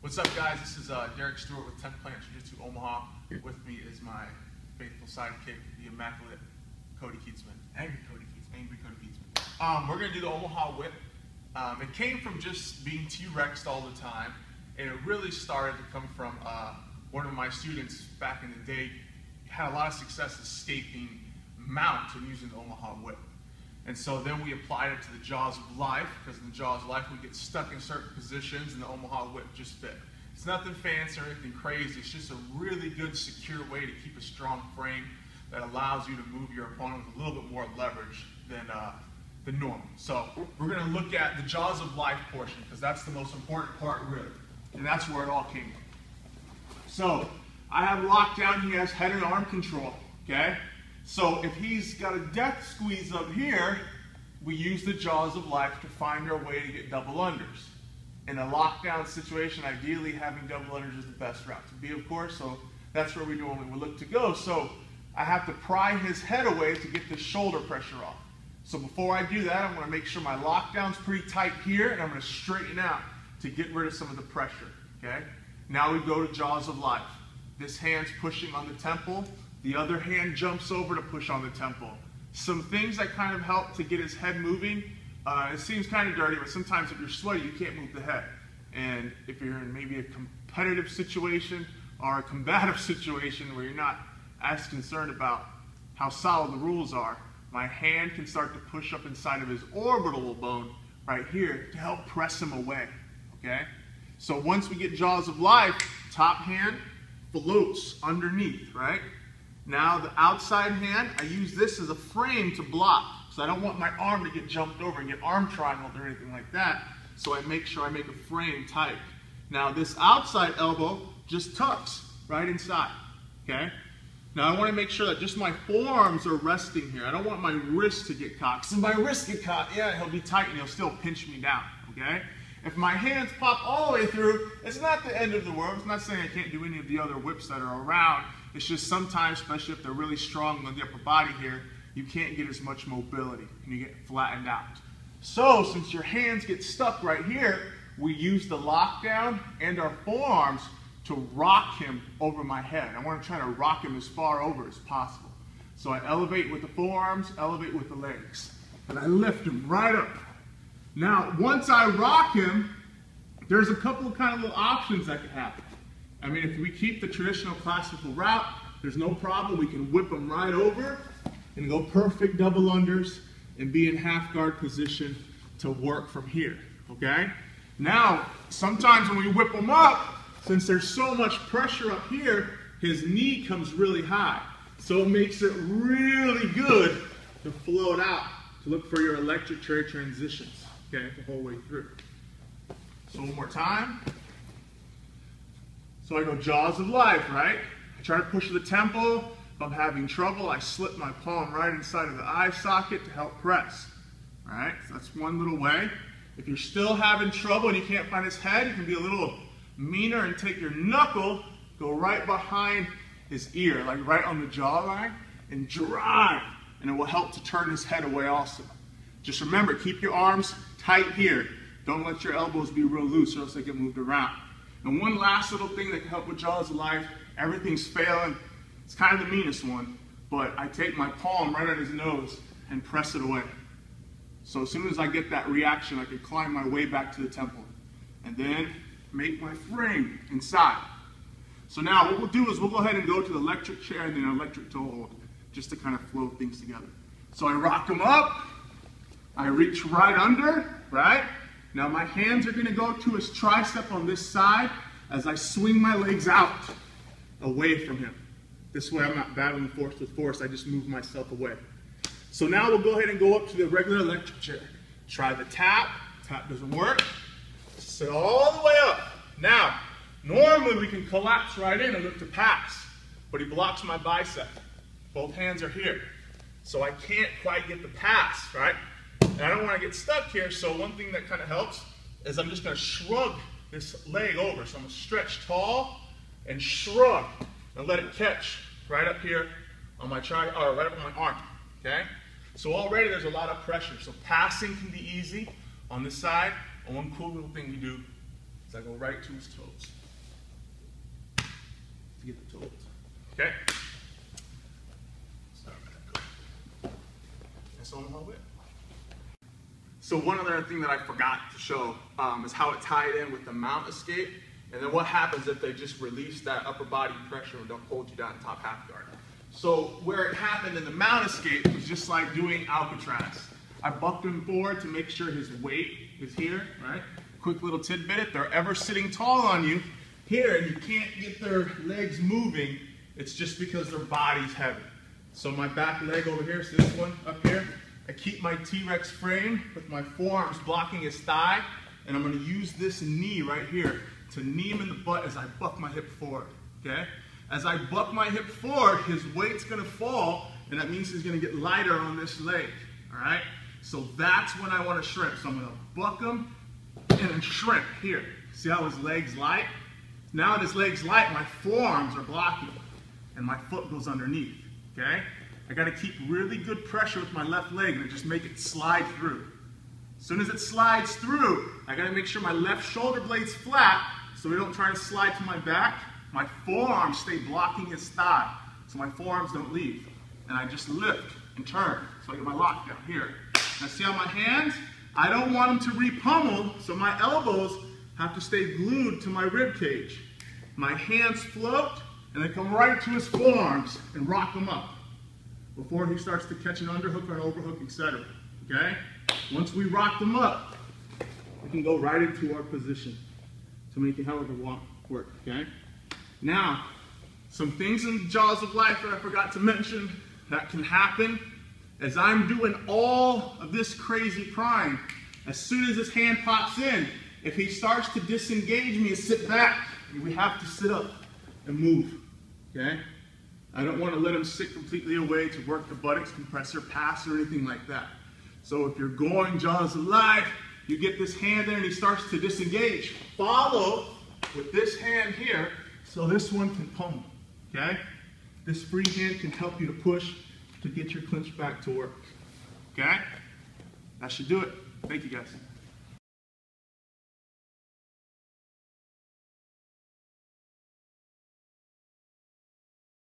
What's up, guys? This is Derek Stewart with 10th Planet Jiu-Jitsu Omaha. With me is my faithful sidekick, the immaculate Cody Keatsman. Angry Cody Keatsman. Angry Cody Keatsman. We're going to do the Omaha Whip. It came from just being T-Rexed all the time, and it really started to come from one of my students back in the day. He had a lot of success escaping mount and using the Omaha Whip. And so then we applied it to the Jaws of Life, because in the Jaws of Life we get stuck in certain positions and the Omaha Whip just fit. It's nothing fancy or anything crazy, it's just a really good, secure way to keep a strong frame that allows you to move your opponent with a little bit more leverage than normal. So we're going to look at the Jaws of Life portion, because that's the most important part really, and that's where it all came from. So I have lockdown, he has head and arm control, okay? So if he's got a death squeeze up here, we use the Jaws of Life to find our way to get double unders. In a lockdown situation, ideally having double unders is the best route to be, of course, so that's where we normally would look to go. So I have to pry his head away to get the shoulder pressure off. So before I do that, I'm going to make sure my lockdown's pretty tight here, and I'm going to straighten out to get rid of some of the pressure, okay? Now we go to Jaws of Life. This hand's pushing on the temple. The other hand jumps over to push on the temple. Some things that kind of help to get his head moving. It seems kind of dirty, but sometimes if you're sweaty, you can't move the head. And if you're in maybe a competitive situation or a combative situation where you're not as concerned about how solid the rules are, my hand can start to push up inside of his orbital bone right here to help press him away, okay? So once we get Jaws of Life, top hand floats underneath, right? Now the outside hand, I use this as a frame to block. So I don't want my arm to get jumped over and get arm triangled or anything like that. So I make sure I make a frame tight. Now this outside elbow just tucks right inside, okay? Now I want to make sure that just my forearms are resting here. I don't want my wrist to get caught. So if my wrist get caught, yeah, he'll be tight and he'll still pinch me down, okay? If my hands pop all the way through, it's not the end of the world. It's not saying I can't do any of the other whips that are around. It's just sometimes, especially if they're really strong on the upper body here, you can't get as much mobility and you get flattened out. So since your hands get stuck right here, we use the lockdown and our forearms to rock him over my head. I want to try to rock him as far over as possible. So I elevate with the forearms, elevate with the legs, and I lift him right up. Now, once I rock him, there's a couple of kind of little options that could happen. I mean, if we keep the traditional classical route, there's no problem. We can whip him right over and go perfect double unders and be in half guard position to work from here, okay? Now, sometimes when we whip him up, since there's so much pressure up here, his knee comes really high. So it makes it really good to float out, to look for your electric chair transitions, okay, the whole way through. So one more time. So I go Jaws of Life, right? I try to push the temple. If I'm having trouble, I slip my palm right inside of the eye socket to help press. All right, so that's one little way. If you're still having trouble and you can't find his head, you can be a little meaner and take your knuckle, go right behind his ear, like right on the jawline, and drive, and it will help to turn his head away also. Just remember, keep your arms tight here. Don't let your elbows be real loose or else they get moved around. And one last little thing that can help with Jaws of Life, everything's failing. It's kind of the meanest one, but I take my palm right at his nose and press it away. So as soon as I get that reaction, I can climb my way back to the temple and then make my frame inside. So now what we'll do is we'll go ahead and go to the electric chair and then electric toe hold, just to kind of flow things together. So I rock him up, I reach right under, right? Now my hands are going to go to his tricep on this side as I swing my legs out away from him. This way I'm not battling force with force, I just move myself away. So now we'll go ahead and go up to the regular electric chair. Try the tap, tap doesn't work. Sit all the way up. Now, normally we can collapse right in and look to pass, but he blocks my bicep. Both hands are here. So I can't quite get the pass, right? And I don't want to get stuck here, so one thing that kind of helps is I'm just going to shrug this leg over. So I'm going to stretch tall and shrug and let it catch right up here on my right up on my arm, okay? So already there's a lot of pressure. So passing can be easy on this side. And one cool little thing we do is I go right to his toes. to get the toes. Okay? Start back up. That's Omaha whip. So one other thing that I forgot to show is how it tied in with the mount escape, and then what happens if they just release that upper body pressure and don't hold you down in top half guard. So where it happened in the mount escape was just like doing Alcatraz. I bucked him forward to make sure his weight is here, right? Quick little tidbit, if they're ever sitting tall on you here and you can't get their legs moving, it's just because their body's heavy. So my back leg over here, so this one up here, I keep my T-Rex frame with my forearms blocking his thigh, and I'm gonna use this knee right here to knee him in the butt as I buck my hip forward, okay? As I buck my hip forward, his weight's gonna fall, and that means he's gonna get lighter on this leg, all right? So that's when I wanna shrimp. So I'm gonna buck him and then shrimp here. See how his leg's light? Now that his leg's light, my forearms are blocking, and my foot goes underneath, okay? I gotta keep really good pressure with my left leg and just make it slide through. As soon as it slides through, I gotta make sure my left shoulder blade's flat so we don't try to slide to my back. My forearms stay blocking his thigh, so my forearms don't leave. And I just lift and turn, so I get my lockdown here. Now see how my hands? I don't want them to re-pummel, so my elbows have to stay glued to my rib cage. My hands float, and they come right to his forearms and rock them up before he starts to catch an underhook or an overhook, etc. Okay? Once we rock them up, we can go right into our position to make it however we want work, okay? Now, some things in the jaws of life that I forgot to mention that can happen as I'm doing all of this crazy prying. As soon as his hand pops in, if he starts to disengage me and sit back, we have to sit up and move, okay? I don't want to let him sit completely away to work the buttocks compressor pass or anything like that. So if you're going jaws of life, you get this hand there and he starts to disengage. Follow with this hand here so this one can pummel, okay? This free hand can help you to push to get your clinch back to work, okay? That should do it. Thank you guys.